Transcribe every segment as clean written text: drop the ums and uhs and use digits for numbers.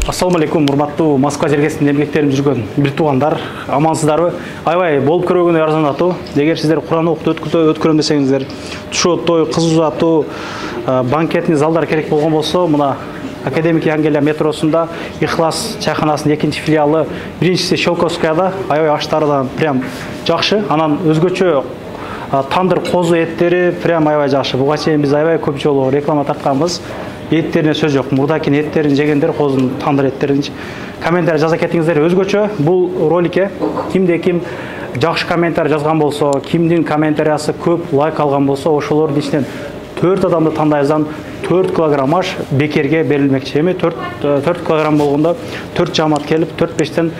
Ассаламу алейкум, урматтуу Москва жергесинде эмгектерип жүргөн бир туугандар, амансыздарбы? Аябай болуп көргөнү арзандатуу. Эгер сиздер Куран окуп өткөрөм десеңиздер, түшөт той, кыз узатуу, банкетный залдар керек болгон болсо, мына Академик Янгелия метросунда Ихлас чайханасынын экинчи филиалы, биринчиси Щелковскаяда, аябай аштардан прям жакшы. Анан өзгөчө тандыр козу эттери прям аябай жакшы. Буга чейин биз аябай көп жолу реклама тартканбыз. Эттерине сөз жок. Мурдакин эттерин жегендер, козунун тандыр эттерин комментарий жаза кетиңиздер. Өзгөчө бул роликке кимде ким жакшы комментарий жазган болсо, кимдин комментариясы көп лайк алган болсо, ошолордун ичинен 4 адамды тандайсам 4 килограмм аш бекерге берилмекчи. Эми 4 килограмм болгондо 4 жамаат келип, 4-5тен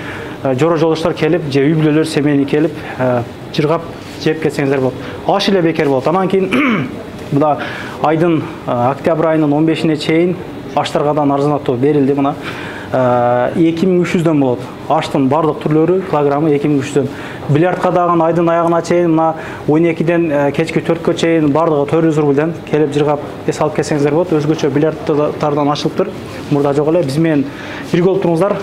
жоро жолуштар келип, же үй бүлөлөр семейни келип, жыргап жеп кетсеңиздер болот. Аш эле бекер болот. Анан кийин мына айдын октябрь айынын 15-ине чейин аштаргадан арзанатуу берилди. Мына 2300дөн болот. Аштын бардык түрлөрү килограммы 2300дөн. Бильярдка дагы айдын аягына чейин мына 12ден кечки 4кө чейин бардыгы 400 рубльден келип жыргап эс алып келсеңиздер болот. Өзгөчө бильярдтардан ачылыптыр. Мурда жок эле. Биз менен бирге болуп туруңуздар.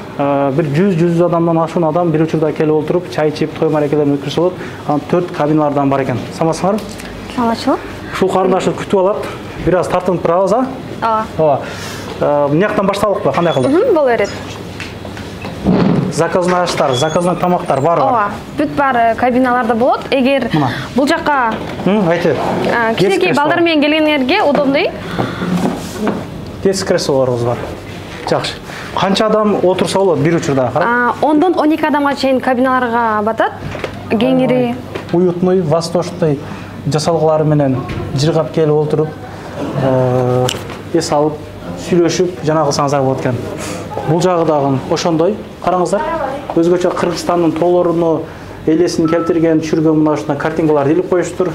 Бир 100 адамдан ашуун адам бир учурда келип отуруп, чай ичип, той маракелерин өткөрсө болот. Анан 4 кабиналардан бар экен. Саламатсыңарбы? Саламатчылык. Ушул карындашты күтүп алат. Бир аз тартынып турабыз, а? Ооба. Мынаяктан башталыкпы? Кандай кылдык? Боло берет. Заказный аштар, заказный тамактар бар. Ооба. Бүт баары кабиналарда болот. Эгер бул жакка айтып. кичинекей балдар менен келгениңерге удобный. Детский креслолорубуз бар. Жакшы. Канча адам отурса болот бир учурда? 10дон 12 адамга чейин кабиналарга батат. Кеңири, уютный, восточный жасалгалары менен жыргап келип отуруп, эс алып, сүйлөшүп жана кылсаңыздар болот экен. Бул жагы дагы ошондой. Караңыздар. Өзгөчө Кыргызстандын тоолоруну элесин келтирген, түшүргөн мына ушундай картинкаларды илип коюштур.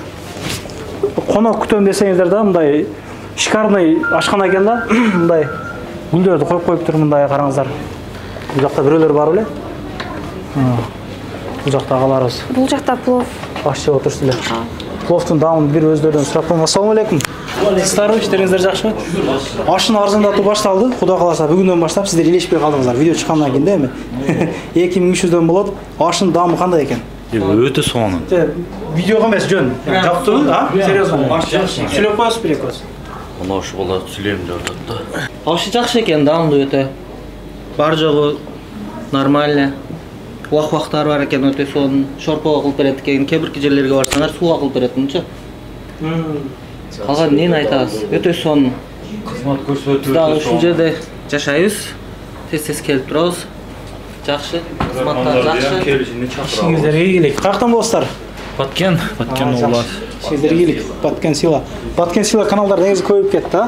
Конок күтөм десеңиздер да мындай шикарный ашкана экен да, мындай гүлдөрдү коюп мындай караңыздар. Бул жакта бирөөлөр бар беле? Бул жакта агаларыбыз. Бул жакта плов. Аш жеп отурсуздар. Пловтун даамын бир өздөрүнөн сурап коем. Ассаламу алейкум. Сиздерби, иштериңиздер жакшыбы? Ашын арзандатуу башталды. Кудай кааласа бүгүндөн баштап сиздер илешпей калдыңыздар. Видео чыккандан кийин да эми 2300дөн болот. Ашын даамы кандай экен? Өтө сонун. Видеого эмес жөн. Жактыбы, а? Серьезно. Сүйлөп коесуз, берекөз. Мына ушу болот, сүйлөйм деп атат да. Ашы жакшы экен, даамдуу өтө. Бар жогу нормально. Вак-вактар бар экен, өтө сонун. Шорпо кылып берет экен. Кээ бирки жерлерге барсаңар, сууга кылып берет мынча. Калган эмнени айтабыз? Өтө сонун. Кызмат көрсөтүү. Дагы ушул жерде жашайбыз. Тез-тез келип турабыз. Жакшы. Кызматтар жакшы. Ишиңиздерге ийгилик. Каяктан болосуздар? Баткен уулар. Ишиңиздерге ийгилик. Баткен сила. Баткен сила каналдар негизи көбөйүп кетти, а?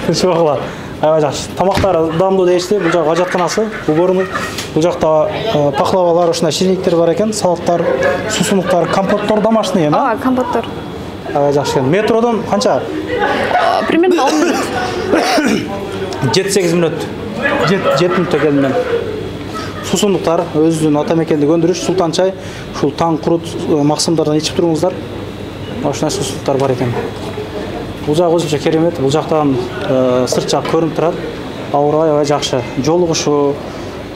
Ошого аябай жакшы. Тамактары даамдуу дешти. Бул жак ажатканасы, уборный. Бул жакта пахлавалар, ушундай шириниктер бар экен, салаттар, сусунуктар, компоттор домашний, эми? Ооба, компоттор. Аябай жакшы экен. Метродон канча? Примерно 10 минут. 7-8 минут. 7 минутта келдим мен. Сусундуктар өзүнүн ата мекендик өндүрүш, Султан чай, ушул таң курут максымдардан ичип туруңуздар. Ошондой сусундуктар бар экен. Бул жак өзүнчө керемет. Бул жактан сырт жак көрүнүп турат. Аябай жакшы. Жолугушуу,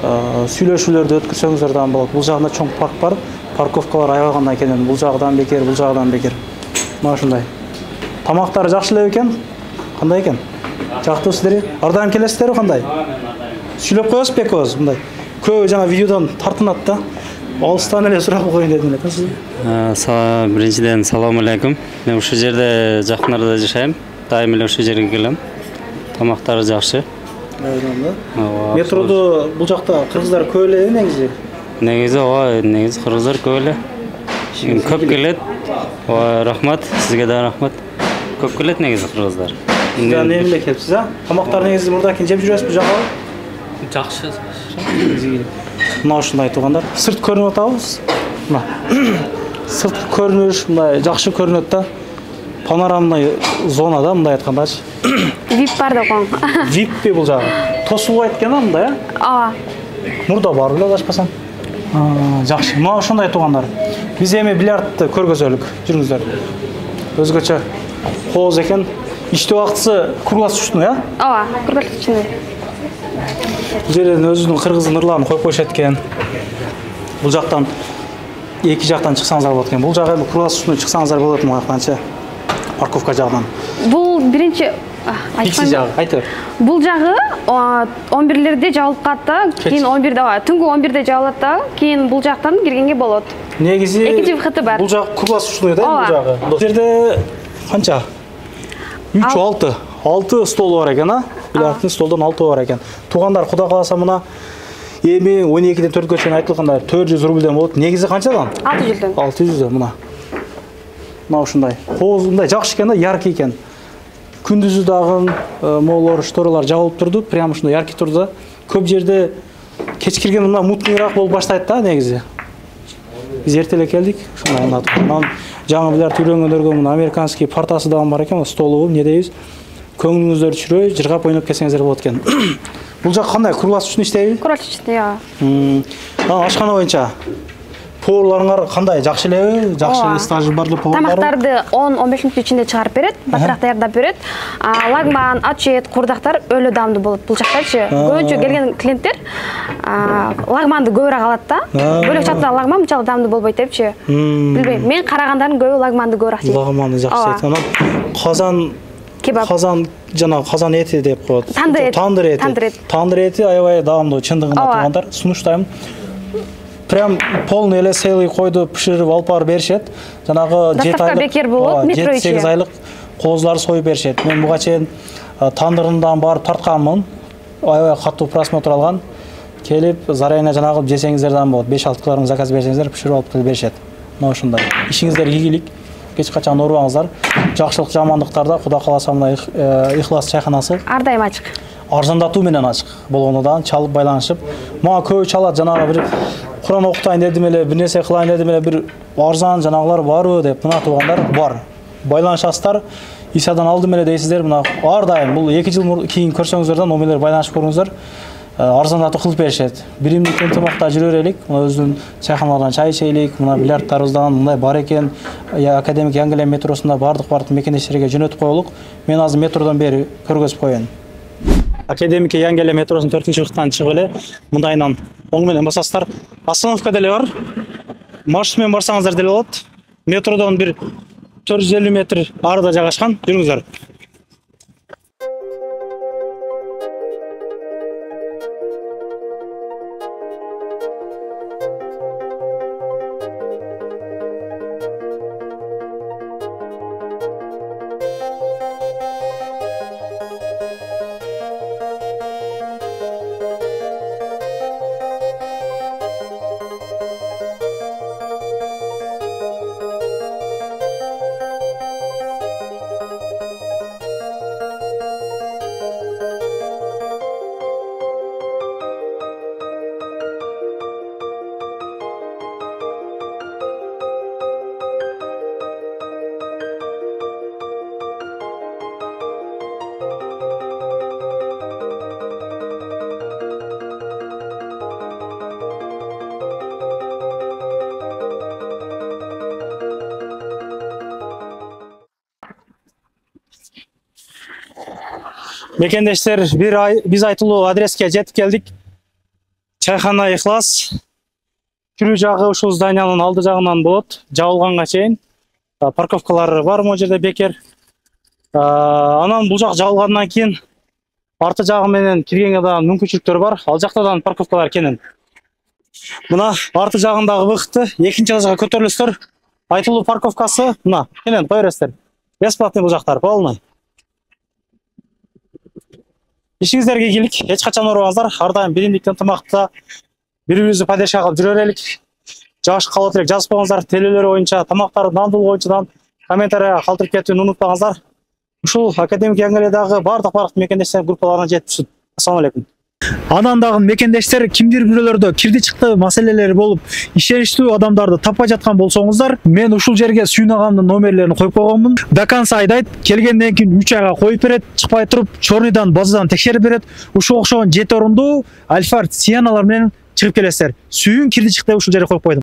сүйлөшүүлөрдү өткөрсөңүздөр дагы болот. Бул жагында чоң парк бар. Парковкалар аябай кандай экен. Бул жагдан бекер, бул жагдан бекер. Мына ушундай. Тамактары жакшы эле экен. Кандай экен? Жактыбы сиздерге? Ар дайым келесиздерби кандай? Сүйлөп коесуз, бекоз мындай. Көп жана видеодон тартынат да. Алыстан эле сурап коеюн дедим эле. Биринчиден салам алейкум. Мен ушул жерде жакындарда жашайм. Дайым эле ушул жерге келем. Тамактары жакшы. Метроду бул жакта кыргыздар көп эле негизи. Негизи кыргыздар көп эле. Көп келет. Рахмат, сизге да рахмат. Көп келет негизи кыргыздар. Сиздер эмне келипсиз, а? Тамактар негизи мурда кийин жеп жүрөсүзбү жакабы? Жакшы. Мына ушундай туугандар. Сырт көрүнүп атабыз. Мына. Сырт көрүнүш мындай жакшы көрүнөт да. Панорамный зонада мындай айткандачы. Вип бар да коң. Виппи бул жагы. Тосулуп экен да мындай, а? Ооба. Мурда бар эле адашпасам. Жакшы. Мына ошондой туугандар. Биз эми бильярдты көргөзөлүк. Жүрүңүздөр. Өзгөчө кооз экен. иштөө убактысы круглосуточный, а? Ооба, круглосуточный. Бул жерден өзүнүн кыргыз нырларын коюп коюшат экен. Бул жактан эки жактан чыксаңыздар болот экен. Бул жагы эми круглосуточный чыксаңыздар болот мынаканча. Парковка жагынан. Бул биринчи Икси жагы, айтыр. Бул жагы 11-лерде жабылып калат да, кийин 11-де, түнгү 11-де жабылат да, кийин бул жактан киргенге болот. Негизи экинчи выходы бар. Бул жагы круглосуточный да, бул жагы. Бул жерде канча? 3-6. 6 стол бар экен, а? Бильярдный столдон 6 бар экен. Туугандар, Куда кааласа мына эми 12-ден 4-кө чейин айтылганда 400 рубльден болот. Негизи канчадан? 600-дөн. 600дөн мына. Мына ушундай. Кооздундай жакшы экен да, яркий экен. Күндүзү дагы моолор, шторалар жабылып турду, прямо ушундай яркий турду да. Көп жерде кеч кирген мына мутныйраак болуп баштайт да негизи. Биз эртеле келдик, ушундай унатып. Мен жаңы бильярд үйрөнгөндөргө мына американский партасы дагы бар экен, столу, эмне дейбиз? Көңүлүңүздөрдү түшүрөй, жыргап ойноп келсеңиздер болот экен. Бул жак кандай? Круглосуточный иштейби? Круглосуточный, ооба. Ашкана боюнча поварларыңар кандай? Жакшы элеби? Жакшы стажы барлы поварлар? Тамактарды 10-15 мүнөттүн ичинде чыгарып берет, батыраак даярдап берет. Лагман, ачет, курдактар өлө даамдуу болот. Бул жактачы көбүнчө келген клиенттер лагманды көбүрөөк алат да. Бөлөк чатта лагман мынчалык даамдуу болбойт депчи. Билбейм, мен карагандардын көбү лагманды көбүрөөк жейт. Лагманды жакшы жейт. Анан казан кебаб. Казан жана казан эти деп коет. Тандыр эти аябай даамдуу, чындыгында туугандар. Сунуштайм. Прям полный эле селый койду пиширип алып барып беришет. Жанагы 7 айлык бекер болот, метро ичи. 7-8 айлык кооздуларды союп беришет. Мен буга чейин тандырындан барып тартканмын. Аябай катуу просмотр алган. Келип зарайына жанагы жесеңиздер дагы болот. 5-6 килограмм заказ берсеңиздер, пиширип алып келип беришет. Мына ушундай. Ишиңиздер ийгилик. Кеч качан оорубаңыздар. Жакшылык жамандыктарда Куда кааласа мына Ихлас чайканасы ар дайым ачык. Арзандатуу менен ачык болгондон чалып байланышып. Мага көбү чалат, жанагы бир Куран окутайын дедим эле, бир нерсе кылайын дедим эле, бир арзан жанагылар барбы деп, мына туугандар бар. Байланышасыздар. Исадан алдым эле дейсиздер, мына ар дайым бул 2 жыл кийин көрсөңүздөр да номерлер байланышып көрүңүздөр. Арзандатуу кылып беришет. Биримдик ынтымакта жүрө берелик. Мына өзүнүн чайханалардан чай ичелик, мына бильярдтарыбыздан мындай бар экен. Академик Янгелия метросунда бардык мекендештерге жөнөтүп коелук. Мен азыр метродон бери көргөзүп коеюн. Академик Янгелия метросунун 4-выходтан чыгып эле мындайынан оң менен басасыздар. Остановка деле бар. Маршрут менен барсаңыздар деле болот. Метродон бир 450 метр арыда жайгашкан. Жүрүңүздөр. Мекендештер, биз айтылуу адреске жетип келдик. Чайхана Ихлас. Кирүү жагы ушул зданиянын алды жагынан болот, жабылганга чейин. Парковкалар бар могу жерде бекер. Анан бул жак жабылгандан кийин арты жагы менен киргенге да мүмкүнчүлүктөр бар. Ал жактан парковкалар кенен. Мына арты жагындагы выходты экинчи этажга көтөрүлүңүздөр. Айтылуу парковкасы мына кенен кое бересиздер. Бесплатный бул жактар, полный. Ишиңиздерге ийгилик, эч качан оорубаңыздар. Ар дайым биримдик ынтымакта бири-бирибизди поддержка кылып жүрө берелик. Жаш калып элек жазып коюңуздар, телелер боюнча, тамактардын нандуулугу боюнча комментарийга калтырып кетүүнү унутпаңыздар. Ушул Академик Янгелиядагы бардык мекендештер группаларына жетишсин. Ассалам алейкум. Анан дагы мекендештер кимдир бирөөлөрдө кирди чыкты маселелери болуп, ишеништүү адамдарды таппай жаткан болсоңуздар, мен ушул жерге Сүйүн агамдын номерлерин коюп койгонмун. До конца айдайт, келгенден кийин 3 айга коюп берет, чыкпай туруп, чорныйдан базадан текшерип берет. Ушул окшогон 7 орундуу Альфард Сиеналар менен чыгып келесиздер. Сүйүн кирди чыкты ушул жерге коюп койдум.